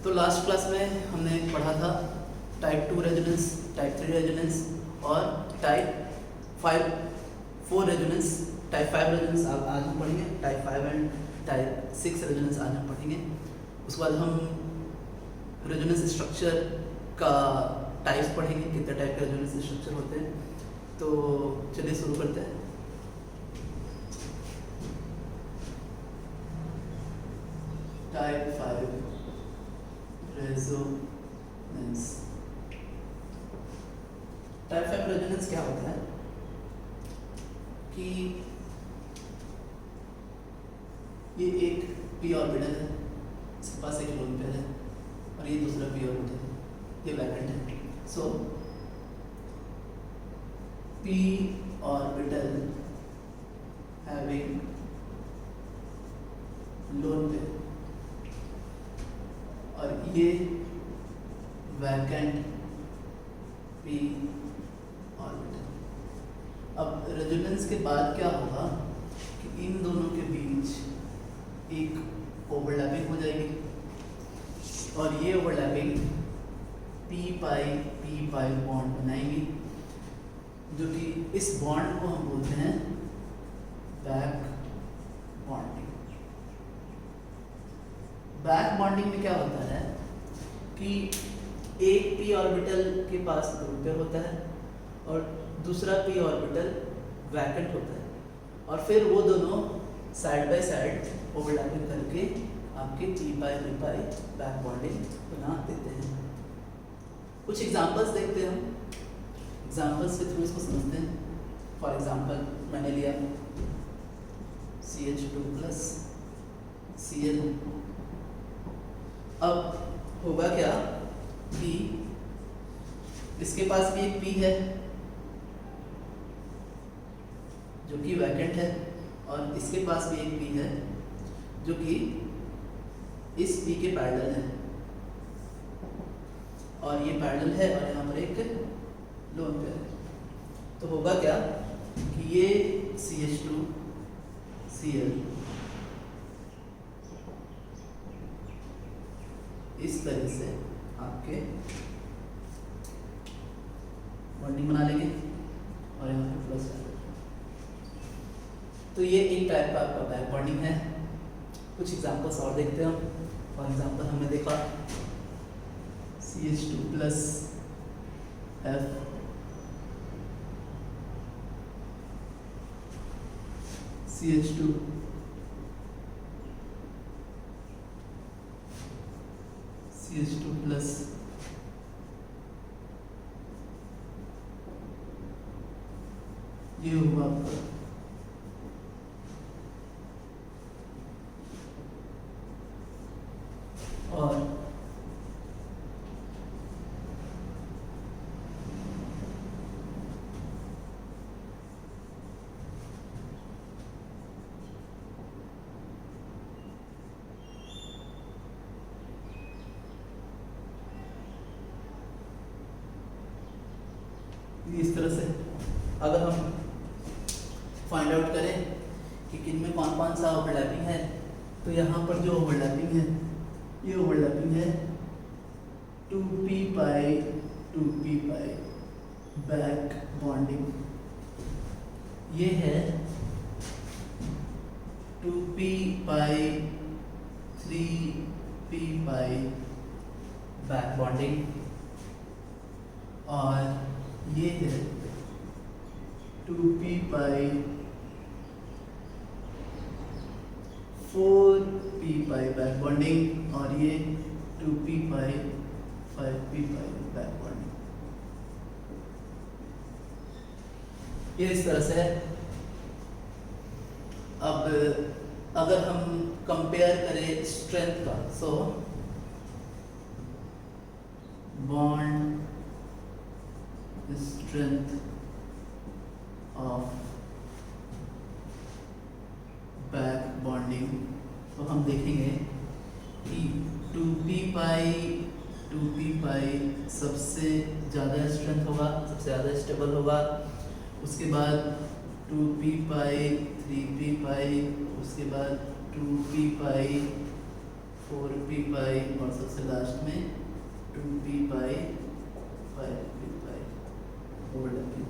तो last class में हमने पढ़ा था टाइप 2 रेजोनेंस, टाइप 3 रेजोनेंस और टाइप 4 रेजोनेंस। टाइप 5 रेजोनेंस आज हम पढ़ेंगे, टाइप 5 एंड टाइप 6 रेजोनेंस आज हम पढ़ेंगे। उसके बाद हम रेजोनेंस स्ट्रक्चर का टाइप्स पढ़ेंगे, कितने टाइप के रेजोनेंस स्ट्रक्चर होते हैं। तो चलिए शुरू करते हैं। Type 5 resonance. टाइप 5 रेजोनेंस क्या होता है कि ये एक पी ऑर्बिटल है, इसके पास एक लोन पेयर है और ये दूसरा पी ऑर्बिटल है, ये वैकेंट है। So p orbital having lone pair और ये वैकेंट पी ऑर्बिटल। अब रेजोनेंस के बाद क्या होगा कि इन दोनों के बीच एक ओवरलैपिंग हो जाएगी और ये ओवरलैपिंग पी पाई बॉन्ड बनाएंगी, जो कि इस बॉन्ड को हम बोलते हैं बैक बॉन्डिंग। बैक बॉन्डिंग में क्या होता है कि एक पी ऑर्बिटल के पास लोन पेयर होता है और दूसरा पी ऑर्बिटल वैकेंट होता है और फिर वो दोनों साइड बाय साइड ओवरलैपिंग करके आपके पी पाई बैक बॉन्डिंग बना देते हैं। कुछ एग्जांपल्स देखते हैं हम, एग्जांपल्स के थ्रू इसको समझते हैं। फॉर एग्जांपल मैंने लिया CH2 प्लस Cl। अब होगा क्या कि इसके पास भी एक P है जो कि वैकेंट है और इसके पास भी एक P है जो कि इस P के पैरेलल है और ये पैरेलल है और यहाँ पर एक लोन पेयर है। तो होगा क्या कि ये CH2 Cl इस तरह से आपके बॉन्डिंग बना लेंगे और यहाँ पे प्लस है। तो ये एक टाइप का आपका बैक बॉन्डिंग है। कुछ एग्जांपल्स और देखते हैं हम। फॉर एग्जांपल हमने देखा CH2 plus F CH2 plus ये हुआ आपका और इस तरह से अगर हम फाइंड आउट करें कि किन में कौन कौन सा ओवरलैपिंग है, तो यहाँ पर जो ओवरलैपिंग है ये ओवरलैपिंग है 2p पाई बैक बॉन्डिंग। ये है 2p पाई 3p पाई बैक बॉन्डिंग और ये है 2p पाई 4p पाई बैक बॉन्डिंग और ये 2p पाई 5p पाई बैक बॉन्डिंग। ये इस तरह से है। अब अगर हम कंपेयर करें स्ट्रेंथ का, so bond strength of back bonding, तो हम देखेंगे कि 2p पाई सबसे ज़्यादा स्ट्रेंथ होगा, सबसे ज़्यादा स्टेबल होगा। उसके बाद 2p पाई 3p पाई, उसके बाद 2p पाई 4p पाई और सबसे लास्ट में 2p पाई 5p पाई ओवरलैपिंग।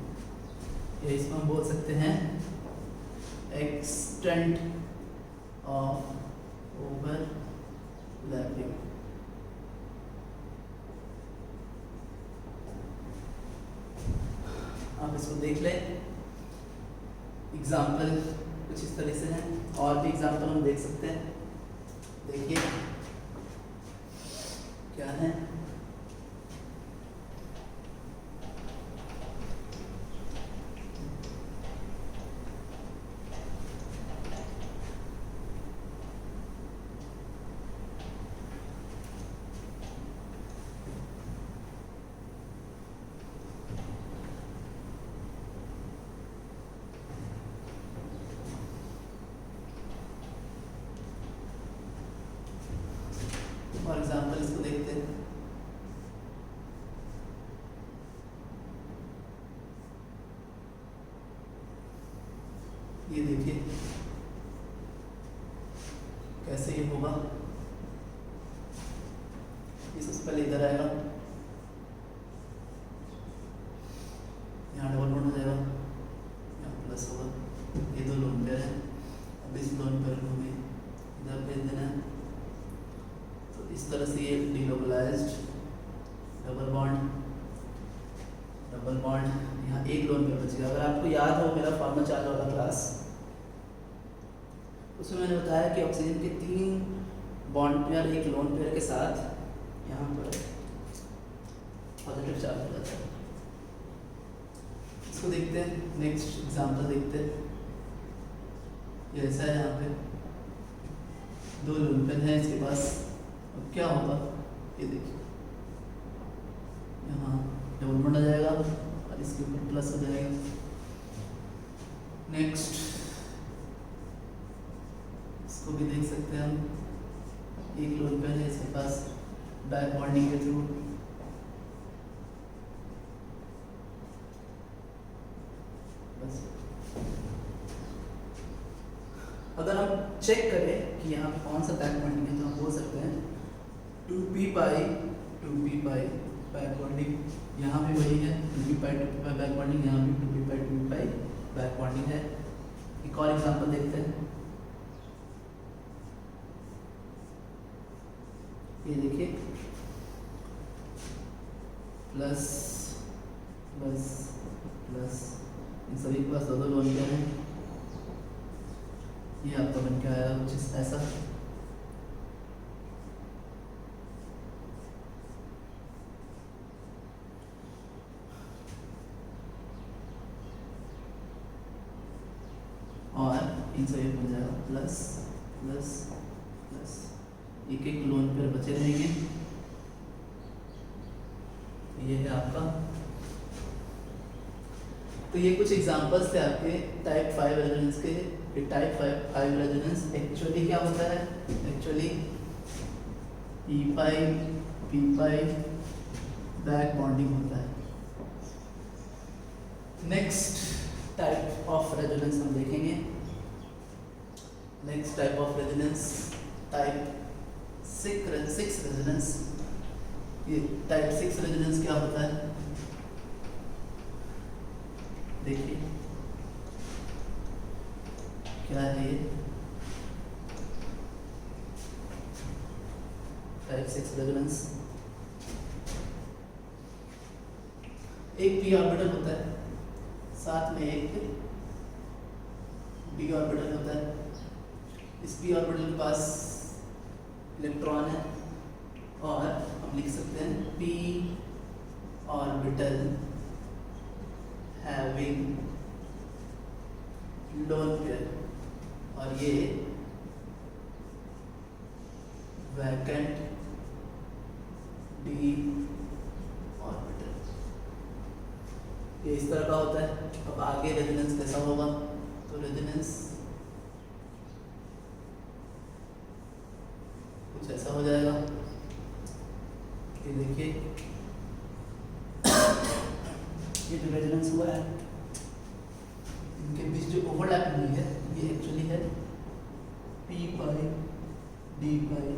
ये इसमें हम बोल सकते हैं एक्सटेंट ऑफ ओवरलैपिंग। आप इसको देख लें, एग्जाम्पल कुछ इस तरह से है, और भी एग्जाम्पल हम देख सकते हैं। देखिए क्या है, फॉर एग्जाम्पल इसको देखते हैं। ये देखिए कैसे ये होगा, ये सबसे पहले इधर आएगा, यहाँ डबल बॉन्ड हो जाएगा, यहाँ प्लस होगा, ये दो लोन पेयर है। अब इस लोन पेयर को हमें इधर भेज देना है, तो इस तरह से ये डिलोबलाइज्ड डबल बॉन्ड, यहाँ एक लोन पेयर बचेगा। अगर आपको याद हो मेरा फॉर्मल चार्ज वाला क्लास, उसमें मैंने बताया कि ऑक्सीजन के 3 बॉन्ड पेयर एक लोन पेयर के साथ यहाँ पर पॉजिटिव चार्ज हो जाता है। इसको देखते हैं, नेक्स्ट एग्जांपल देखते हैं। ये ऐसा है, यहाँ पे 2 लोन पेयर है इसके पास। अब क्या होगा, ये देखिए यहाँ डबल बॉन्ड आ जाएगा और इसके ऊपर प्लस हो जाएगा। नेक्स्ट इसको भी देख सकते हैं हम, एक लोन पेयर है इसके पास बैक बॉन्डिंग के थ्रू, बस। अगर हम चेक करें कि यहाँ पे कौन सा बैक बॉन्डिंग है, तो हम बोल सकते हैं 2p पाई बैक बॉन्डिंग, यहाँ भी वही है 2p पाई बैक बॉन्डिंग, यहाँ भी 2p पाई बैक बॉन्डिंग है। एक और एग्जांपल देखते हैं। ये देखिए प्लस प्लस प्लस, इन सभी के पास 2 लोन पेयर हैं। ये आपका बन के आया कुछ ऐसा। और इन सभी बन जाएगा प्लस प्लस प्लस, एक एक लोन पेयर बचे रहेंगे। ये है आपका। तो ये कुछ एग्जांपल्स थे आपके टाइप 5 रेजोनेंस के। टाइप 5 रेजोनेंस एक्चुअली क्या होता है, एक्चुअली p पाई बैक बॉन्डिंग होता है। नेक्स्ट टाइप ऑफ रेजोनेंस हम देखेंगे। Next type of resonance type 6 resonance. ये टाइप 6 रेजोनेंस क्या होता है, देखिए क्या है ये टाइप 6 रेजोनेंस। एक p ऑर्बिटल होता है, साथ में एक d ऑर्बिटल होता है। इस p ऑर्बिटल के पास इलेक्ट्रॉन है और हम लिख सकते हैं p orbital having lone pair, और ये वैकेंट d ऑर्बिटल। ये इस तरह का होता है। अब आगे रेजोनेंस कैसा होगा, तो रेजोनेंस कुछ ऐसा हो जाएगा। ये देखिए ये जो रेजोनेंस हुआ है, इनके बीच जो ओवरलैप हुई है, ये एक्चुअली है p पाई d पाई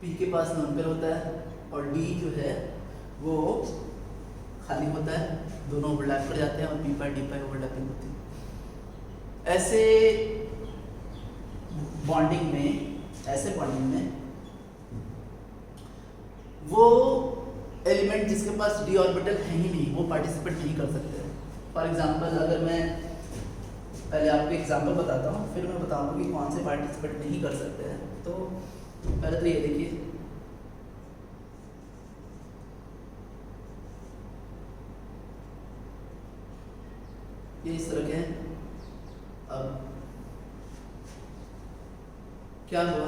पी के पास नॉन पेयर होता है और डी जो है वो खाली होता है, दोनों ओवरलैप कर जाते हैं और पी पाई डी पाई ओवरलैपिंग होती है। ऐसे बॉन्डिंग में वो एलिमेंट जिसके पास डी ऑर्बिटल है ही नहीं वो पार्टिसिपेट नहीं कर सकते। फॉर एग्जांपल अगर मैं पहले आपको एग्जांपल बताता हूँ, फिर मैं बताऊँगा कि कौन से पार्टिसिपेट नहीं कर सकते हैं। तो पहले तो ये देखिए, ये इस तरह के हैं। अब क्या हुआ,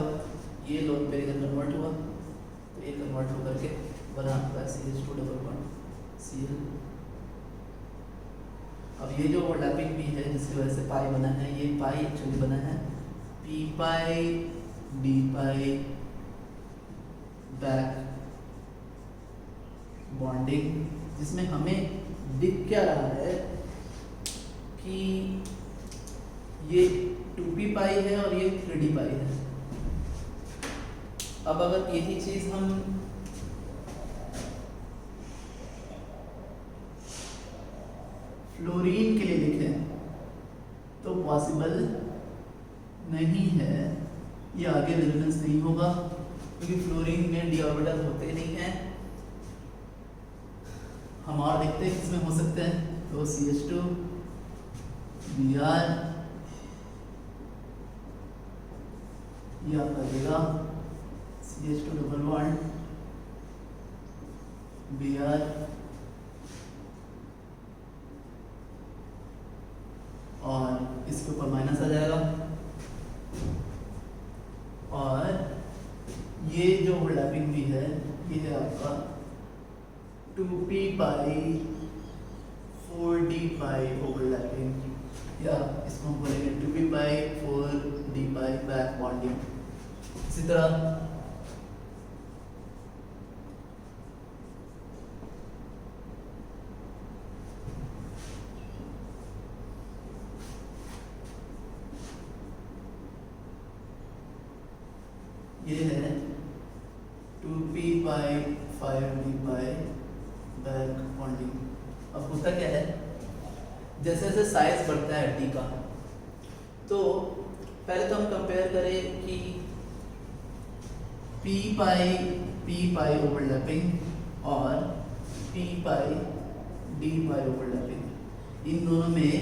ये लोन पेयर इधर कन्वर्ट हुआ, तो ये कन्वर्ट होकर के बना आपका CH2 डबल बॉन्ड Cl। अब ये जो ओवरलैपिंग भी है जिसकी वजह से पाई बना है, ये पाई एक्चुअली बना है पी पाई डी पाई बैक बॉन्डिंग, जिसमें हमें दिख क्या रहा है कि ये 2p पाई है और ये 3d पाई है। अब अगर यही चीज हम फ्लोरीन के लिए लिखें तो पॉसिबल नहीं है, ये आगे रेजोनेंस नहीं होगा क्योंकि फ्लोरीन में डी ऑर्बिटल होते नहीं हैं। हम और देखते हैं किसमें हो सकते हैं, तो CH2 Br, ये आपका देगा CH2 डबल बॉन्ड Br और इसके ऊपर माइनस आ जाएगा, और ये जो ओवरलैपिंग भी है ये है आपका 2p पाई 4d पाई ओवरलैपिंग, या इसको हम बोलेंगे 2p पाई 4d पाई बैक बॉन्डिंग। इसी तरह ये है 2p पाई 5d पाई बैक बॉन्डिंग। अब होता क्या है, जैसे जैसे साइज बढ़ता है डी का, तो पहले तो हम कंपेयर करें कि p पाई ओवरलैपिंग और p पाई d पाई ओवरलैपिंग, इन दोनों में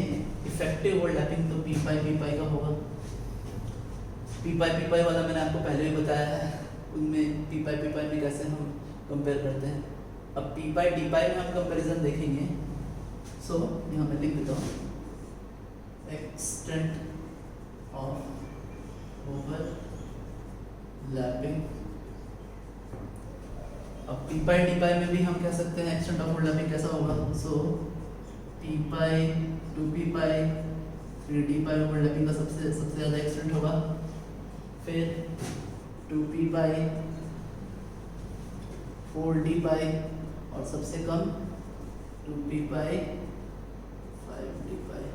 इफेक्टिव ओवरलैपिंग तो p पाई का होगा। p पाई वाला मैंने आपको पहले भी बताया है, उनमें p पाई में कैसे हम कंपेयर करते हैं। अब p पाई d पाई में हम कंपैरिजन देखेंगे। सो यहाँ मैं लिख देता हूँ एक्सटेंट ऑफ ओवरलैपिंग। अब p पाई d पाई में भी हम कह सकते हैं एक्सटेंट ऑफ ओवरलैपिंग कैसा होगा, सो p पाई 2p पाई 3d पाई ओवरलैपिंग का सबसे ज़्यादा एक्सटेंट होगा, फिर 2p पाई 4d पाई और सबसे कम 2p पाई 5d पाई,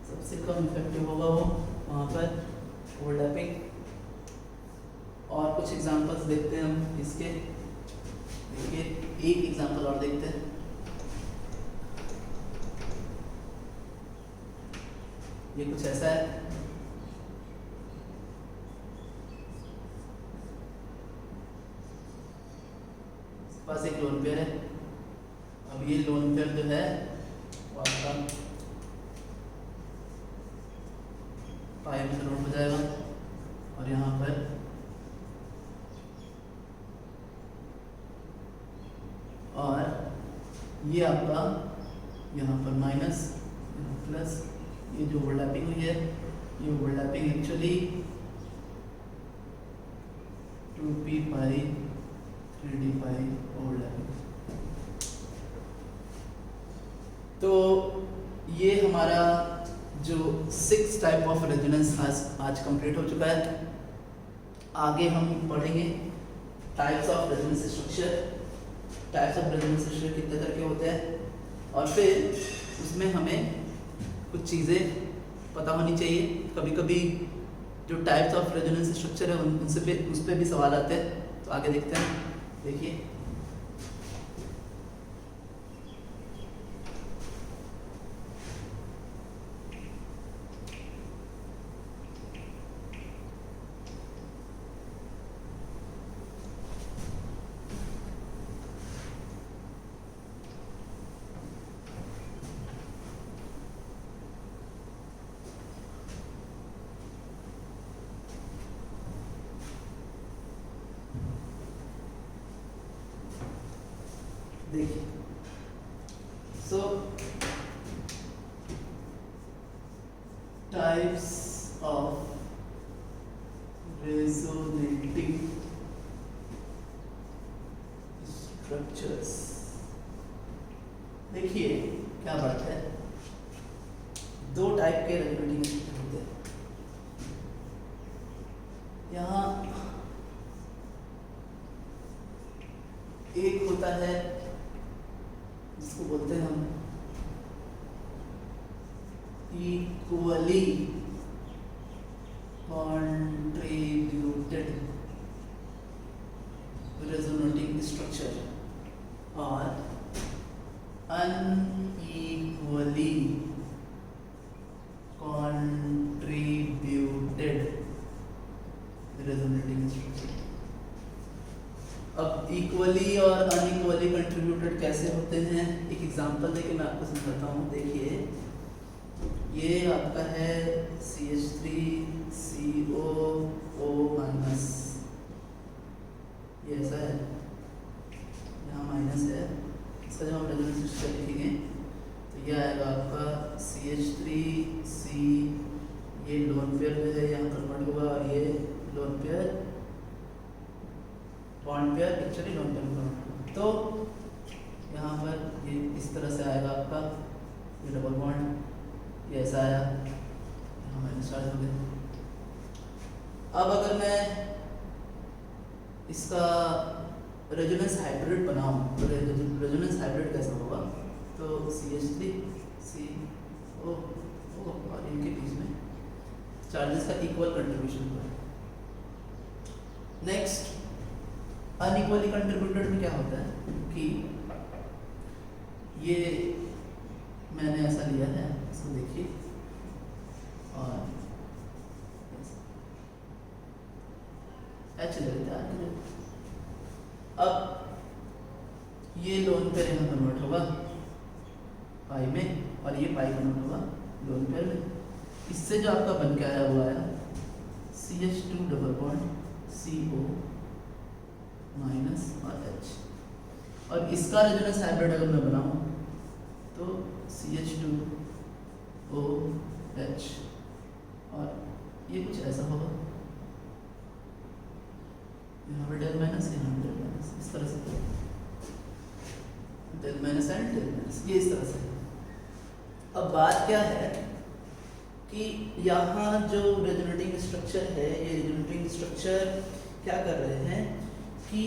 सबसे कम इफेक्टिव होगा वो वहाँ पर ओवरलैपिंग। और कुछ एग्जांपल्स देखते हैं हम इसके, देखिए एक एग्जांपल और देखते हैं। ये कुछ ऐसा है, पास एक लोन पेयर है। अब ये लोन पेयर जो है वो आपका पाई में कन्वर्ट हो जाएगा, और यहाँ पर और ये आपका यहाँ पर माइनस प्लस, ये जो ओवरलैपिंग हुई है ये ओवरलैपिंग एक्चुअली 2p पाई 3d पाई ओवरलैपिंग। तो ये हमारा जो 6 टाइप ऑफ रेजोनेंस आज कंप्लीट हो चुका है। आगे हम पढ़ेंगे types of resonance structure, types of resonance structure कितने तरह के होते हैं, और फिर उसमें हमें कुछ चीज़ें पता होनी चाहिए। कभी कभी जो टाइप्स ऑफ रेजोनेंस स्ट्रक्चर है उस पर भी सवाल आते हैं, तो तो आगे देखते हैं, देखिए देखिए सो टाइप्स ऑफ रेजोनेटिंग स्ट्रक्चर्स। देखिए क्या बात है, दो टाइप के रेजोनेटिंग स्ट्रक्चर होते हैं। यहाँ एक होता है जिसको बोलते हैं हम इक्वली कंट्रीब्यूटेड रेजोनेटिंग स्ट्रक्चर और अनइक्वली कंट्रीब्यूटेड रेजोनेटिंग स्ट्रक्चर। अब इक्वली और अनइक्वली कंट्रीब्यूटेड कैसे होते हैं, एक एग्जांपल देके मैं आपको समझाता हूँ। देखिए ये आपका है CH3COO-, ये ऐसा है, यहाँ माइनस है, इसका जब हम रेजोनेंस स्ट्रक्चर लिखेंगे तो ये आएगा आपका CH3C, ये लोन पेयर में है, यहाँ कन्वर्ट होगा और ये lone pair bond pair, actually lone pair में। तो यहाँ पर ये इस तरह से आएगा आपका, ये डबल बॉन्ड, ये ऐसा आया, यहाँ माइनस चार्ज हो गया। अब अगर मैं इसका रेजोनेंस हाइब्रिड बनाऊँ तो रेजोनेंस हाइब्रिड कैसा होगा, तो CH3CO और इनके बीच में चार्जेस का इक्वल कंट्रीब्यूशन होगा। नेक्स्ट अनइक्वली कंट्रीब्यूटेड में क्या होता है कि ये मैंने ऐसा लिया है, इसको देखिए, और H ले लेते हैं। अब ये लोन पेयर यहाँ कन्वर्ट होगा पाई में और ये पाई कन्वर्ट होगा लोन पेयर में। इससे जो आपका बन के आया हुआ है CH2 double bond CO minus और H, और इसका रेजोनेंस हाइब्रिड अगर मैं बनाऊं तो CH2OH, और ये कुछ ऐसा होगा, यहाँ पे डेल माइनस, यहाँ पे डेल माइनस, इस तरह से del minus and del minus, ये इस तरह से। अब बात क्या है कि यहाँ जो रेजोनेटिंग स्ट्रक्चर है, ये रेजोनेटिंग स्ट्रक्चर क्या कर रहे हैं कि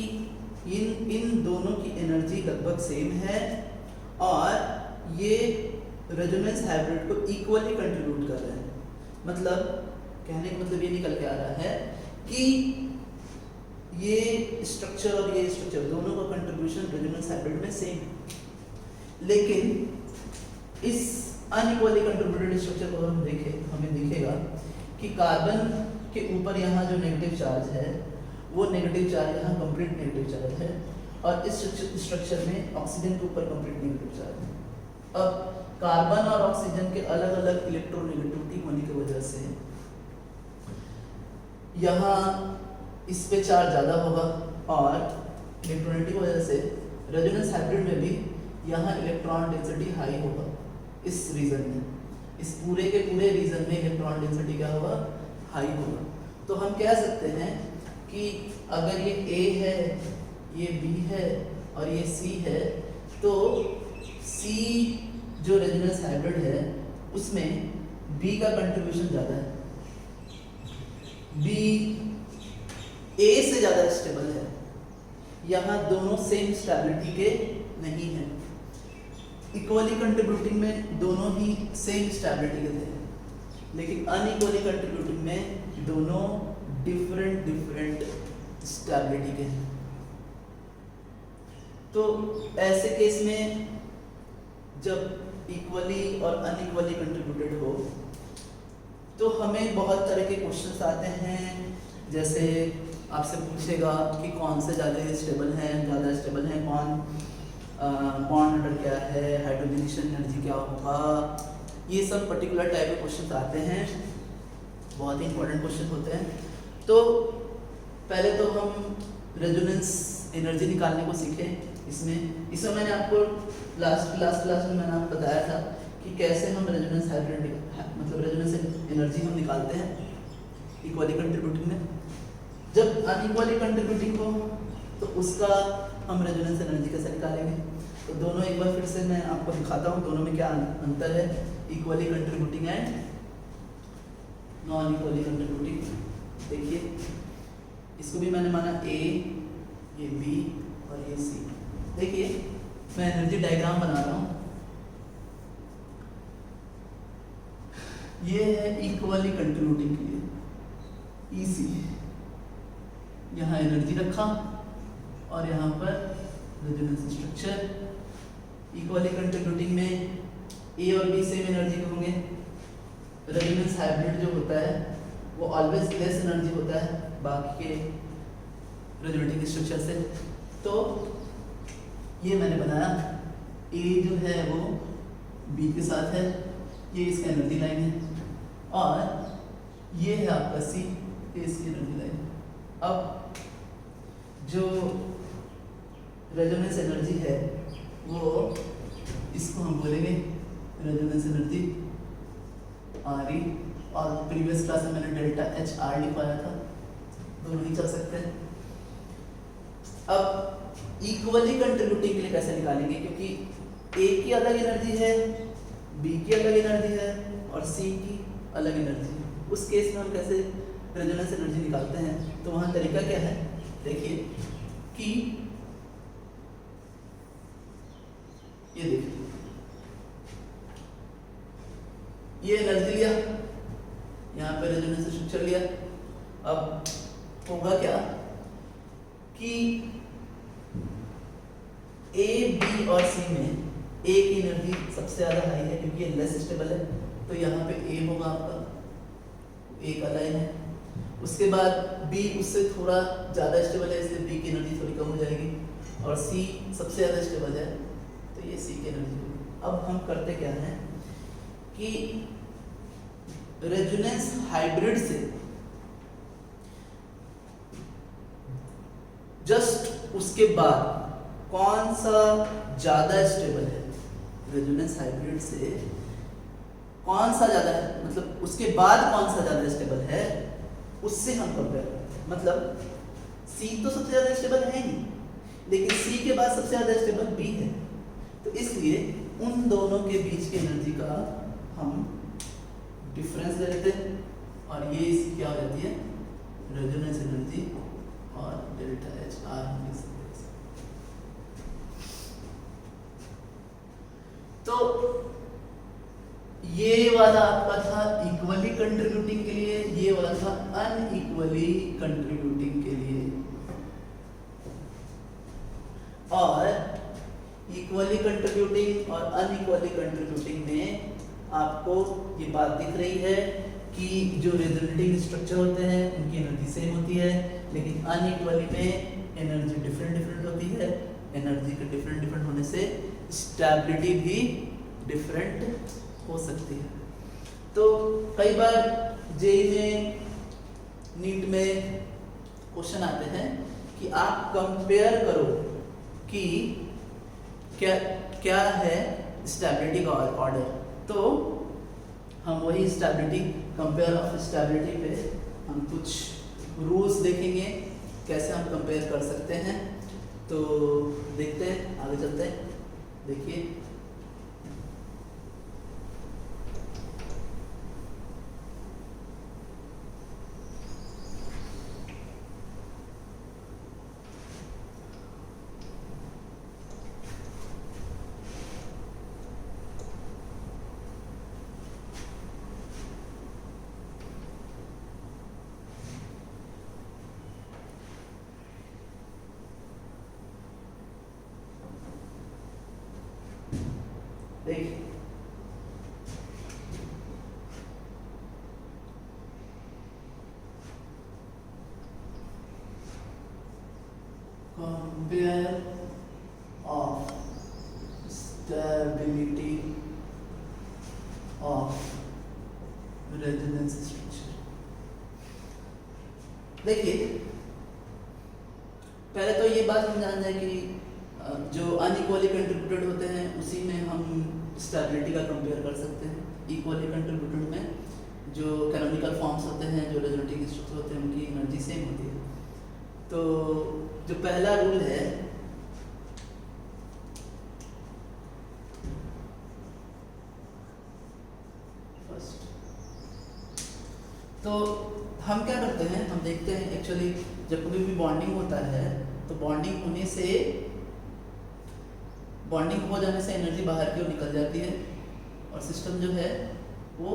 इन दोनों की एनर्जी लगभग सेम है और ये रेजोनेंस हाइब्रिड को इक्वली कंट्रीब्यूट कर रहे हैं। मतलब कहने का मतलब ये निकल के आ रहा है कि ये स्ट्रक्चर और ये स्ट्रक्चर दोनों का कंट्रीब्यूशन रेजोनेंस हाइब्रिड में सेम है, लेकिन इस अनइक्वली कंट्रीब्यूटेड स्ट्रक्चर को हम देखें, हमें दिखेगा कि कार्बन के ऊपर यहाँ जो नेगेटिव चार्ज है वो नेगेटिव चार्ज यहाँ कंप्लीट नेगेटिव चार्ज है, और इस स्ट्रक्चर में ऑक्सीजन के ऊपर कंप्लीट नेगेटिव चार्ज है। अब कार्बन और ऑक्सीजन के अलग अलग इलेक्ट्रोनेगेटिविटी होने की वजह से यहाँ इस पे चार्ज ज़्यादा होगा, और इलेक्ट्रोनेगेटिव वजह से रेजोनेंस हाइब्रिड में भी यहाँ इलेक्ट्रॉन डेंसिटी हाई होगा। इस रीजन में, इस पूरे के पूरे रीजन में इलेक्ट्रॉन डेंसिटी क्या होगा, हाई होगा। तो हम कह सकते हैं कि अगर ये A है, ये B है और ये C है, तो C जो रेजोनेंस हाइब्रिड है उसमें B का कंट्रीब्यूशन ज़्यादा है, B A से ज़्यादा स्टेबल है। यहाँ दोनों सेम स्टेबिलिटी के नहीं है। इक्वली कंट्रीब्यूटिंग में दोनों ही सेम स्टेबिलिटी के थे, लेकिन अनइक्वली कंट्रीब्यूटिंग में दोनों डिफरेंट स्टेबिलिटी के हैं। तो ऐसे केस में जब इक्वली और अनइक्वली कंट्रीब्यूटेड हो तो हमें बहुत तरह के क्वेश्चंस आते हैं। जैसे आपसे पूछेगा कि कौन से ज़्यादा स्टेबल हैं, कौन बॉन्ड ऑर्डर क्या है, हाइड्रोजनेशन एनर्जी क्या होगा, ये सब पर्टिकुलर टाइप के क्वेश्चन आते हैं, बहुत ही इंपॉर्टेंट क्वेश्चन होते हैं। तो पहले तो हम रेजोनेंस एनर्जी निकालने को सीखें। इसमें मैंने आपको लास्ट क्लास में मैंने आपको बताया था कि कैसे हम रेजोनेंस हाइब्रिड मतलब रेजोनेंस एनर्जी हम निकालते हैं इक्वली कंट्रीब्यूटिंग में। जब अनइक्वली कंट्रीब्यूटिंग हो तो उसका हम रेजोनेंस एनर्जी कैसे निकालेंगे। तो दोनों एक बार फिर से मैं आपको दिखाता हूँ दोनों में क्या अंतर है, equally contributing and non equally contributing. देखिए इसको भी मैंने माना ए, ये बी और ये सी। देखिए मैं एनर्जी डायग्राम बना रहा हूँ। ये है इक्वली कंट्रीब्यूटिंग के लिए ईसी, यहाँ एनर्जी रखा और यहाँ पर रेजोनेंस स्ट्रक्चर। इक्वली कंट्रीब्यूटिंग में ए और बी सेम एनर्जी के होंगे। रेजोनेंस हाइब्रिड जो होता है वो ऑलवेज लेस एनर्जी होता है बाकी के रेजोनेटिंग स्ट्रक्चर से। तो ये मैंने बनाया, ए जो है वो बी के साथ है, ये इसका एनर्जी लाइन है, और ये है आपका सी, ये इसकी एनर्जी लाइन। अब जो रेजोनेंस एनर्जी है वो इसको हम बोलेंगे रेजोनेंस एनर्जी आर ई, और प्रीवियस क्लास में मैंने डेल्टा एच आर लिखवाया था, दोनों ही चल सकते हैं। अब इक्वली कंट्रीब्यूटिंग के लिए कैसे निकालेंगे, क्योंकि ए की अलग एनर्जी है, बी की अलग एनर्जी है और सी की अलग एनर्जी है। उस केस में हम कैसे रेजोनेंस एनर्जी निकालते हैं, तो वहाँ तरीका क्या है, देखिए कि ये देखिए ये एनर्जी लिया, यहाँ पे रेजोनेंस स्ट्रक्चर लिया। अब होगा क्या कि ए, बी और सी में ए की एनर्जी सबसे ज़्यादा हाई है क्योंकि ये लेस स्टेबल है, तो यहाँ पे ए होगा आपका, ए का लाइन है। उसके बाद बी उससे थोड़ा ज़्यादा स्टेबल है इसलिए बी की एनर्जी थोड़ी कम हो जाएगी, और सी सबसे ज़्यादा स्टेबल है तो ये सी की एनर्जी होगी। अब हम करते क्या हैं कि रेजोनेंस हाइब्रिड से जस्ट उसके बाद कौन सा ज्यादा स्टेबल है, रेजोनेंस हाइब्रिड से कौन सा ज्यादा है, मतलब उसके बाद कौन सा ज्यादा स्टेबल है, उससे हम कंपेयर करते हैं। मतलब सी तो सबसे ज्यादा स्टेबल है ही, लेकिन सी के बाद सबसे ज्यादा स्टेबल बी है, तो इसलिए उन दोनों के बीच की एनर्जी का हम डिफरेंस ले लेते हैं, और ये इसकी क्या हो जाती है, रेजोनेंस एनर्जी, और डेल्टा एच आर हम लिख सकते हैं। तो ये वाला आपका था इक्वली कंट्रीब्यूटिंग के लिए, ये वाला था अनइक्वली कंट्रीब्यूटिंग के लिए। और इक्वली कंट्रीब्यूटिंग और अनइक्वली कंट्रीब्यूटिंग में आपको ये बात दिख रही है कि जो रेजोनेटिंग स्ट्रक्चर होते हैं उनकी एनर्जी सेम होती है, लेकिन अनइक्वली में एनर्जी डिफरेंट होती है। एनर्जी के डिफरेंट होने से स्टेबिलिटी भी डिफरेंट हो सकती है। तो कई बार जेईई में, नीट में क्वेश्चन आते हैं कि आप कंपेयर करो कि क्या क्या है स्टेबिलिटी का ऑर्डर। तो हम वही स्टेबिलिटी, कंपेयर ऑफ स्टेबिलिटी पे हम कुछ रूल्स देखेंगे कैसे हम कंपेयर कर सकते हैं। तो देखते हैं, आगे चलते हैं। देखिए देखिए compare of stability of resonance structure। देखिए पहले तो ये बात हम जान जाए कि जो अनइक्वली कंट्रीब्यूटेड होते हैं उसी में हम स्टेबिलिटी का कंपेयर कर सकते हैं। इक्वली कंट्रीब्यूटेड में जो कैनोनिकल फॉर्म्स होते हैं, जो रेजोनेटिंग स्ट्रक्चर होते हैं, उनकी एनर्जी सेम होती है। तो जो पहला रूल है फर्स्ट, तो हम क्या करते हैं, हम देखते हैं एक्चुअली जब कभी भी बॉन्डिंग होता है तो बॉन्डिंग हो जाने से एनर्जी बाहर की ओर निकल जाती है और सिस्टम जो है वो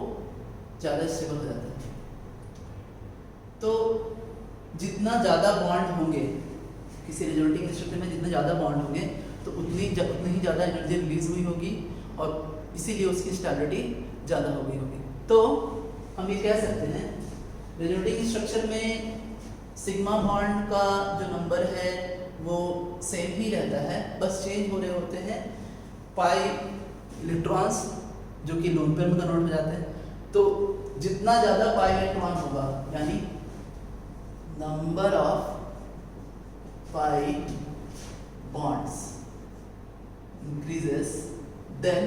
ज़्यादा स्टेबल हो जाता है। तो जितना ज़्यादा बॉन्ड होंगे किसी रेजोनेटिंग स्ट्रक्चर में, जितने ज़्यादा बॉन्ड होंगे तो उतनी ही ज़्यादा एनर्जी रिलीज हुई होगी और इसीलिए उसकी स्टेबिलिटी ज़्यादा हो गई होगी। तो हम ये कह सकते हैं रेजोनेटिंग स्ट्रक्चर में सिग्मा बॉन्ड का जो नंबर है वो सेम ही रहता है, बस चेंज हो रहे होते हैं पाई इलेक्ट्रॉन्स जो कि लोन पेयर में कन्वर्ट हो जाते हैं। तो जितना ज़्यादा पाई इलेक्ट्रॉन होगा यानी number of pi bonds increases then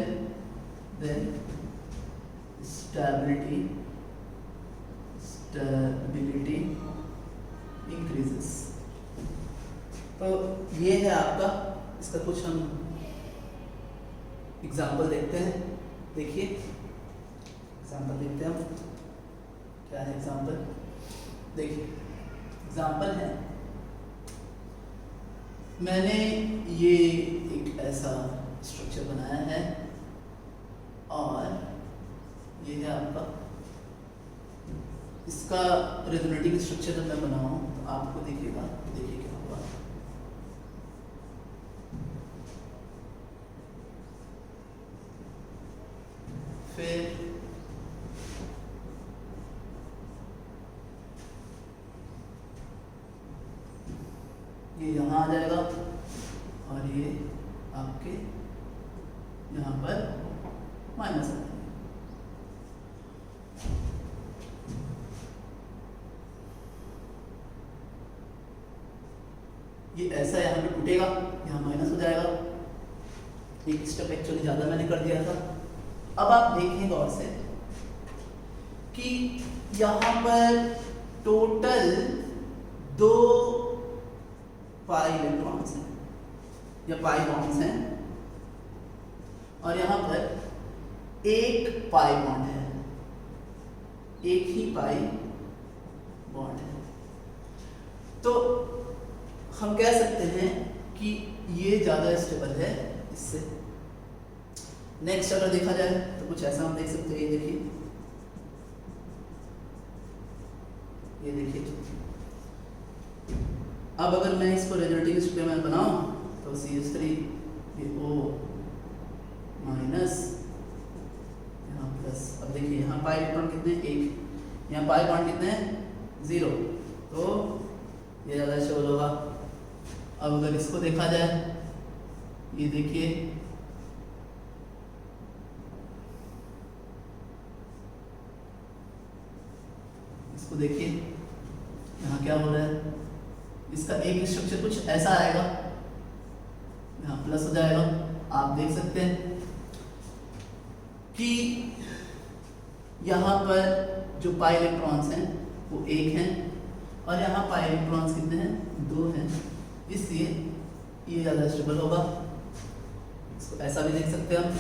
stability increases। तो ये है आपका, इसका कुछ हम एग्जाम्पल देखते हैं। देखिए एग्जाम्पल देखते हैं हम, क्या है एग्जाम्पल। देखिए एग्जाम्पल है, मैंने ये एक ऐसा स्ट्रक्चर बनाया है और ये है आपका, इसका रेजोनेटिंग स्ट्रक्चर जब मैं बनाऊं तो आपको देखिएगा, देखिए क्या होगा। फिर ये यहाँ आ जाएगा और ये आपके यहाँ पर माइनस आ जाएगा। ये ऐसा यहाँ पे टूटेगा, यहाँ माइनस हो जाएगा। एक स्टेप एक्चुअली ज़्यादा मैंने कर दिया था। अब आप देखें गौर से कि यहाँ पर टोटल 2 पाई इलेक्ट्रॉन्स हैं या पाई बॉन्ड्स हैं और यहाँ पर 1 पाई बॉन्ड है, एक ही पाई बॉन्ड है। तो हम कह सकते हैं कि ये ज़्यादा स्टेबल है इससे। नेक्स्ट अगर देखा जाए तो कुछ ऐसा हम देख सकते हैं। ये देखिए, ये देखिए, अब अगर मैं इसको रेजोनेटिंग स्ट्रक्चर में बनाऊं तो CH3 ये O माइनस यहाँ प्लस। अब देखिए यहाँ पाई इलेक्ट्रॉन कितने, 1, यहाँ पाई बॉन्ड कितने हैं, 0, तो ये ज़्यादा स्टेबल होगा। अब अगर इसको देखा जाए, ये देखिए इसको देखिए, यहाँ क्या हो रहा है, इसका एक स्ट्रक्चर कुछ ऐसा आएगा, यहाँ प्लस हो जाएगा। आप देख सकते हैं कि यहाँ पर जो पाई इलेक्ट्रॉन्स हैं वो 1 हैं और यहाँ पाई इलेक्ट्रॉन्स कितने हैं, 2 हैं, इसलिए ये ज़्यादा स्टेबल होगा। इसको ऐसा भी देख सकते हैं हम।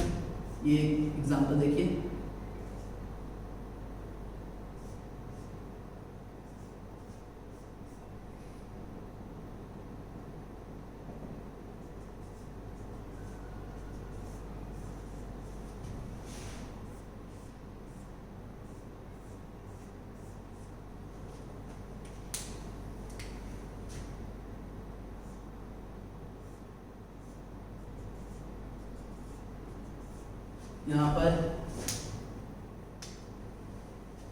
ये एग्जांपल देखिए, यहाँ पर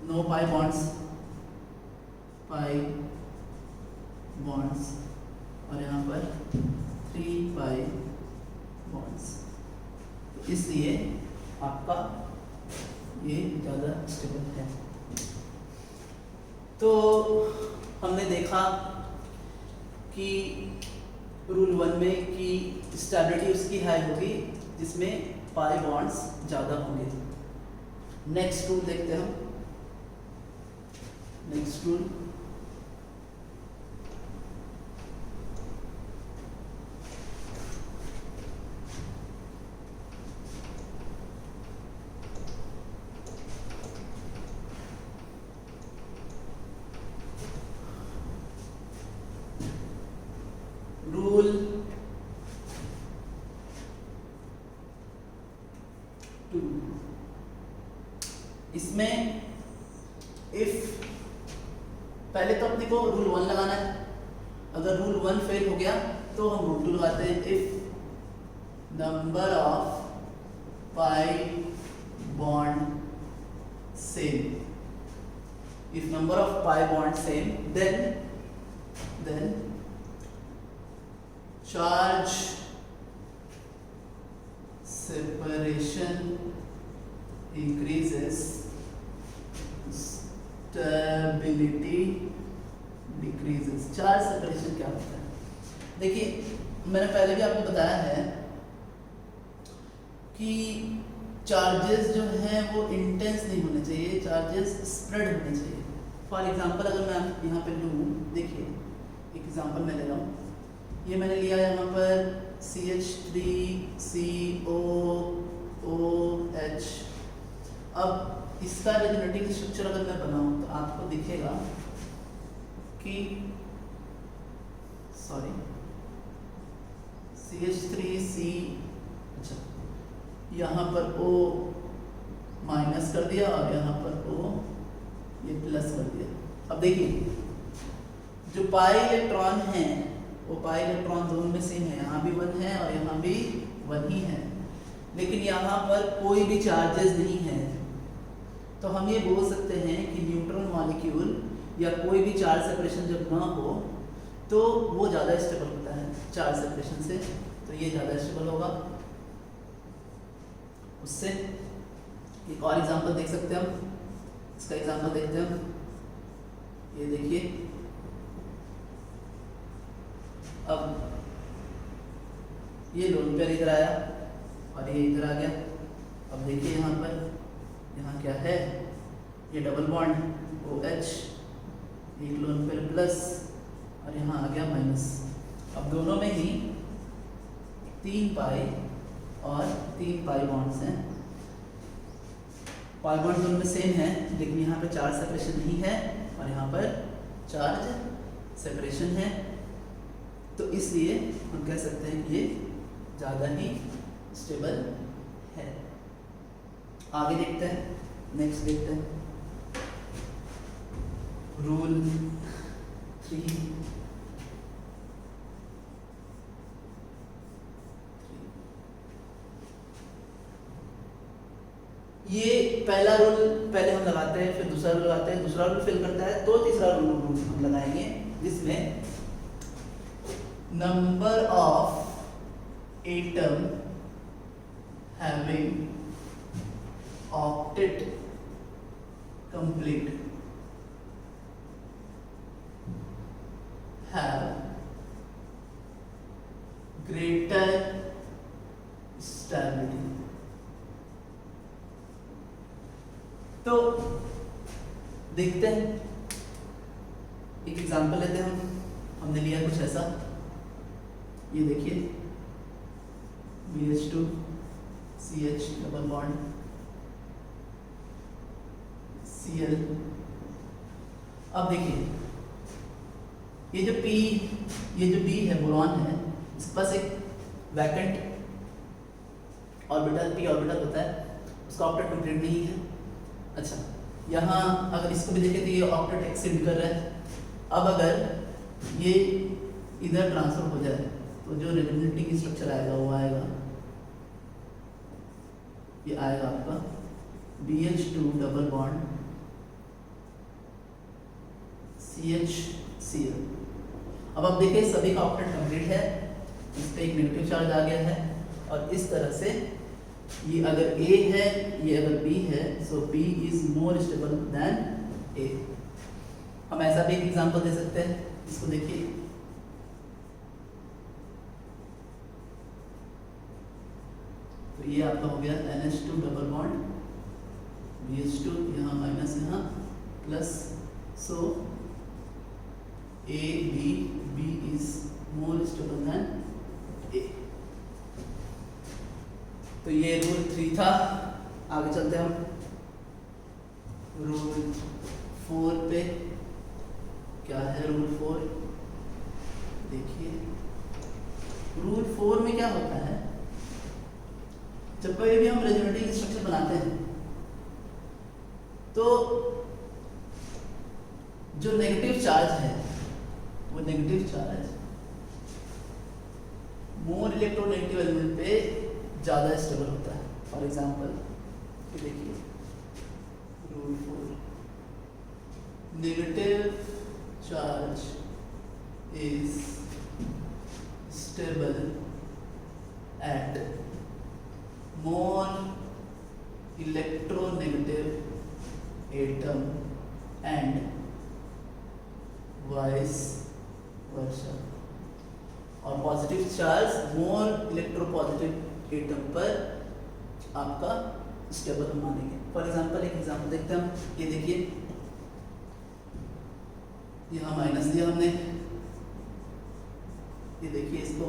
no pi bonds, pi bonds, और यहाँ पर 3 पाई बॉन्ड्स। तो इसलिए आपका ये ज़्यादा स्टेबल है। तो हमने देखा कि रूल 1 में कि स्टेबिलिटी उसकी हाई होगी जिसमें पाई बॉन्ड्स ज़्यादा होंगे। नेक्स्ट रूल देखते हैं हम। नेक्स्ट रूल, रूल 2, इसमें इफ पहले तो अपने को रूल 1 लगाना है। अगर रूल 1 फेल हो गया तो हम रूल 2 लगाते हैं। If number of pi bond same, if number of pi bond same, then charge separation increases, stability decreases। Charge separation क्या होता है? देखिए, मैंने पहले भी आपको बताया है कि चार्जेस जो हैं वो इंटेंस नहीं होने चाहिए, चार्जेस स्प्रेड होने चाहिए। फॉर एग्जांपल अगर मैं यहाँ पे लूँ, देखिए एक एग्जांपल मैं ले रहा हूँ। ये मैंने लिया यहाँ पर CH3COOH। अब इसका रेजोनेटिंग स्ट्रक्चर अगर मैं बनाऊँ तो आपको दिखेगा कि सॉरी CH3C, अच्छा यहाँ पर O माइनस कर दिया और यहाँ पर O ये प्लस कर दिया। अब देखिए जो पाई इलेक्ट्रॉन हैं वो पाई इलेक्ट्रॉन दोनों में सेम है, यहाँ भी 1 है और यहाँ भी 1 ही है, लेकिन यहाँ पर कोई भी चार्जेस नहीं है। तो हम ये बोल सकते हैं कि न्यूट्रॉन मॉलिक्यूल या कोई भी चार्ज सेपरेशन जब ना हो तो वो ज़्यादा स्टेबल होता है चार्ज सेपरेशन से, तो ये ज़्यादा स्टेबल होगा उससे। एक और एग्जांपल देख सकते हैं हम, इसका एग्जांपल देखते हैं हम। ये देखिए, अब ये लोन पेयर इधर आया और ये इधर आ गया। अब देखिए यहाँ पर, यहाँ क्या है, ये डबल बॉन्ड OH, एक लोन पेयर प्लस और यहाँ आ गया माइनस। अब दोनों में ही 3 पाई और 3 पाई बॉन्ड्स हैं। पाई बॉन्ड दोनों में सेम है, लेकिन यहाँ पे चार्ज सेपरेशन नहीं है और यहाँ पर चार्ज सेपरेशन है, तो इसलिए हम कह सकते हैं कि ये ज़्यादा ही स्टेबल है। आगे देखते हैं, नेक्स्ट देखते हैं रूल 3। ये पहला रूल पहले हम लगाते हैं, फिर दूसरा रूल लगाते हैं, दूसरा रूल फेल करता है तो तीसरा रूल हम लगाएंगे, जिसमें number of atom having octet complete have greater stability। तो देखते हैं, एक एग्जांपल लेते हैं हमने लिया कुछ ऐसा। ये देखिए BH2 CH double bond Cl। अब देखिए ये जो B है, बोरॉन है, इसके पास एक वैकेंट ऑर्बिटल p ऑर्बिटल होता है, उसका ऑक्टेट कंप्लीट नहीं है। अच्छा, यहाँ अगर इसको भी देखें तो ये ऑक्टेट एक्सीड कर रहा है। अब अगर ये इधर ट्रांसफर हो जाए तो जो रेजोनेटिंग स्ट्रक्चर आएगा वो आएगा ये आएगा आपका BH2 डबल बॉन्ड CHCl। अब आप देखिए सभी का ऑक्टेट कंप्लीट है, इस पे एक नेगेटिव चार्ज आ गया है और इस तरह से ये अगर A है, ये अगर B है, सो B is more stable then A। हम ऐसा भी एक एग्जांपल दे सकते हैं, इसको देखिए। तो ये आपका हो गया NH2 डबल बॉन्ड BH2, यहाँ माइनस यहाँ plus, so B is more stable than A। तो ये रूल 3 था। आगे चलते हैं हम रूल 4 पे। क्या है रूल 4? देखिए रूल 4 में क्या होता है, जब कभी भी हम रेजोनेटिंग स्ट्रक्चर बनाते हैं तो जो नेगेटिव चार्ज है वो negative charge more electronegative element पे ज़्यादा स्टेबल होता है। फॉर एग्जांपल देखिए rule 4, negative charge is stable at more electronegative atom and vice versa, और positive charge more electropositive atom पर आपका स्टेबल हम मानेंगे। फॉर एग्जांपल एक एग्जांपल देखते हैं हम। ये देखिए यहाँ माइनस दिया हमने, ये देखिए इसको,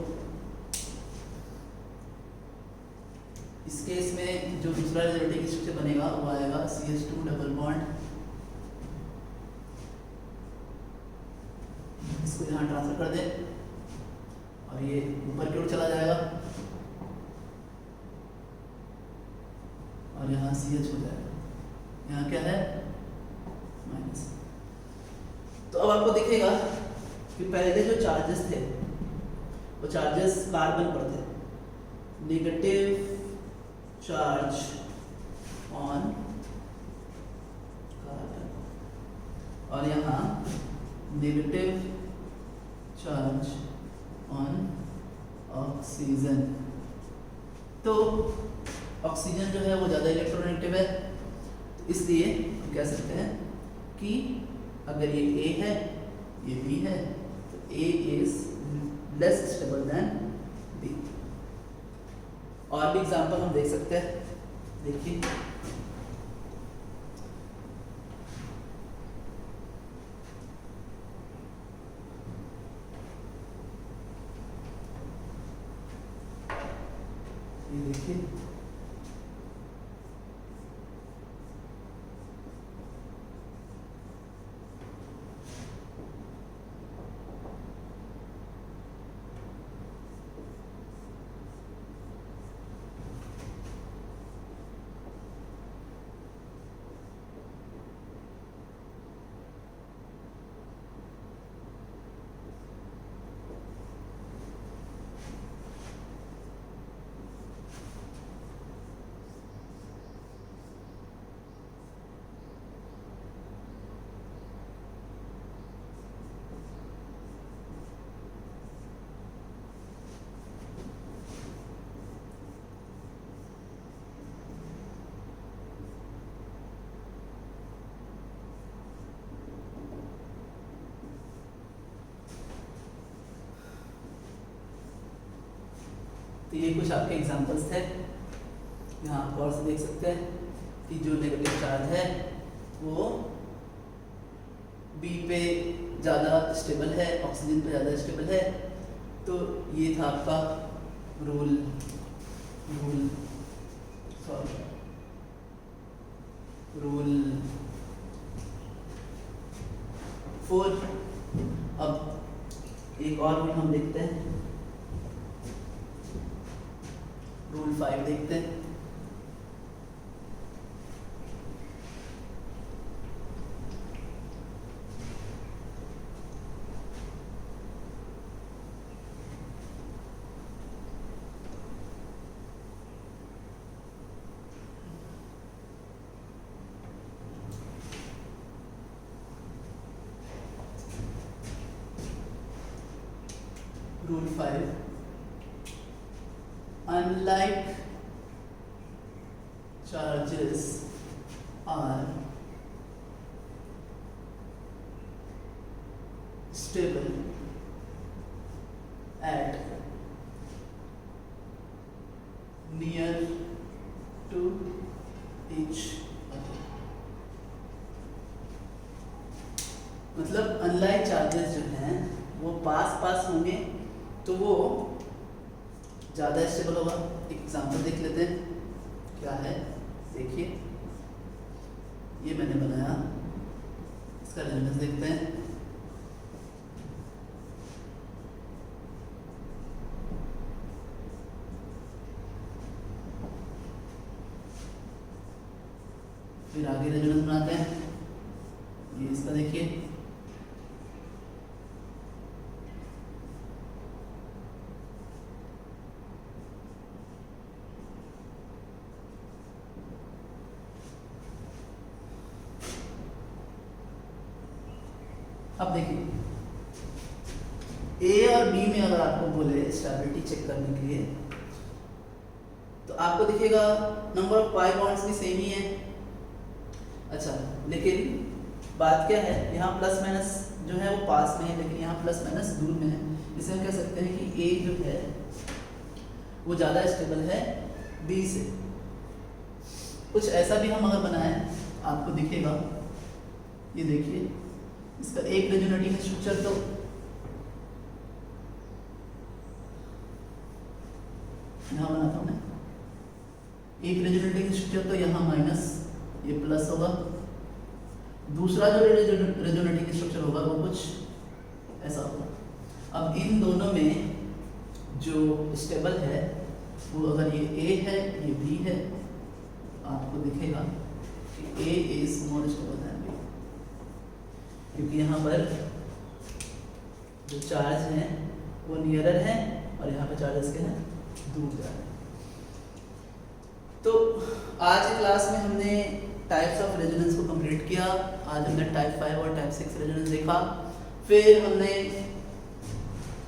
इस केस में जो दूसरा रेजोनेटिंग स्ट्रक्चर बनेगा वो आएगा CH2 डबल बॉन्ड, इसको यहाँ ट्रांसफर कर दें और ये ऊपर की ओर चला जाएगा और यहाँ CH हो जाएगा। यहाँ क्या है माइनस। तो अब आपको दिखेगा कि पहले जो चार्जेस थे वो चार्जेस कार्बन पर थे, नेगेटिव चार्ज ऑन कार्बन, और यहाँ नेगेटिव चार्ज ऑन ऑक्सीजन। तो ऑक्सीजन जो है वो ज़्यादा इलेक्ट्रोनेगेटिव है, तो इसलिए हम कह सकते हैं कि अगर ये A है, ये B है, तो A is less stable then B। और भी एग्जांपल हम देख सकते हैं, देखिए ये देखिए तो ये कुछ आपके एग्जांपल्स थे। यहाँ आप और से देख सकते हैं कि जो नेगेटिव चार्ज है वो B पे ज़्यादा स्टेबल है, ऑक्सीजन पे ज़्यादा स्टेबल है। तो ये था आपका रूल 4। अब एक और रूल हम देखते हैं, रूल 5 देखते हैं। rule 5, unlike charges are stable at near to each other. मतलब अनलाइक चार्जेस जो हैं वो पास पास होंगे तो वो ज़्यादा स्टेबल होगा। एग्जांपल देख लेते हैं क्या है। देखिए ये मैंने बनाया, इसका रेजोनेंस देखते हैं। फिर आगे रेजोनेंस बनाते हैं। ये इसका देखिए, अब देखिए ए और बी में अगर आपको बोले स्टेबिलिटी चेक करने के लिए तो आपको दिखेगा नंबर ऑफ पाई बॉन्ड्स भी सेम ही है। अच्छा, लेकिन बात क्या है, यहाँ प्लस माइनस जो है वो पास में है लेकिन यहाँ प्लस माइनस दूर में है। इसे हम कह सकते हैं कि ए जो है वो ज़्यादा स्टेबल है बी से। कुछ ऐसा भी हम अगर बनाएं आपको दिखेगा, ये देखिए इसका एक रेजोनेटिंग स्ट्रक्चर तो यहाँ बनाता हूँ मैं, एक रेजोनेटिंग स्ट्रक्चर तो यहाँ माइनस ये प्लस होगा, दूसरा जो रेजोनेटिंग स्ट्रक्चर होगा वो कुछ ऐसा होगा। अब इन दोनों में जो स्टेबल है वो अगर ये ए है ये बी है, आपको दिखेगा कि A is more stable than B, क्योंकि यहाँ पर जो चार्ज हैं वो नियरर हैं और यहाँ पर चार्जेस के हैं दूर जा रहे हैं। तो आज की क्लास में हमने टाइप्स ऑफ रेजोनेंस को कंप्लीट किया। आज हमने टाइप 5 और टाइप 6 रेजोनेंस देखा। फिर हमने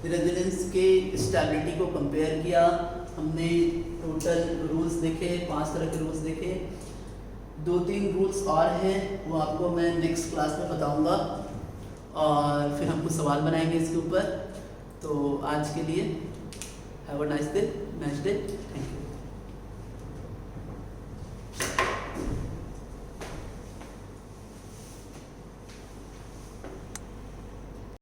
रेजोनेंस के स्टेबिलिटी को कंपेयर किया। हमने टोटल रूल्स देखे, 5 तरह के रूल्स देखे। 2-3 रूल्स और हैं वो आपको मैं नेक्स्ट क्लास में बताऊंगा और फिर हम कुछ सवाल बनाएंगे इसके ऊपर। तो आज के लिए have a nice day, thank you.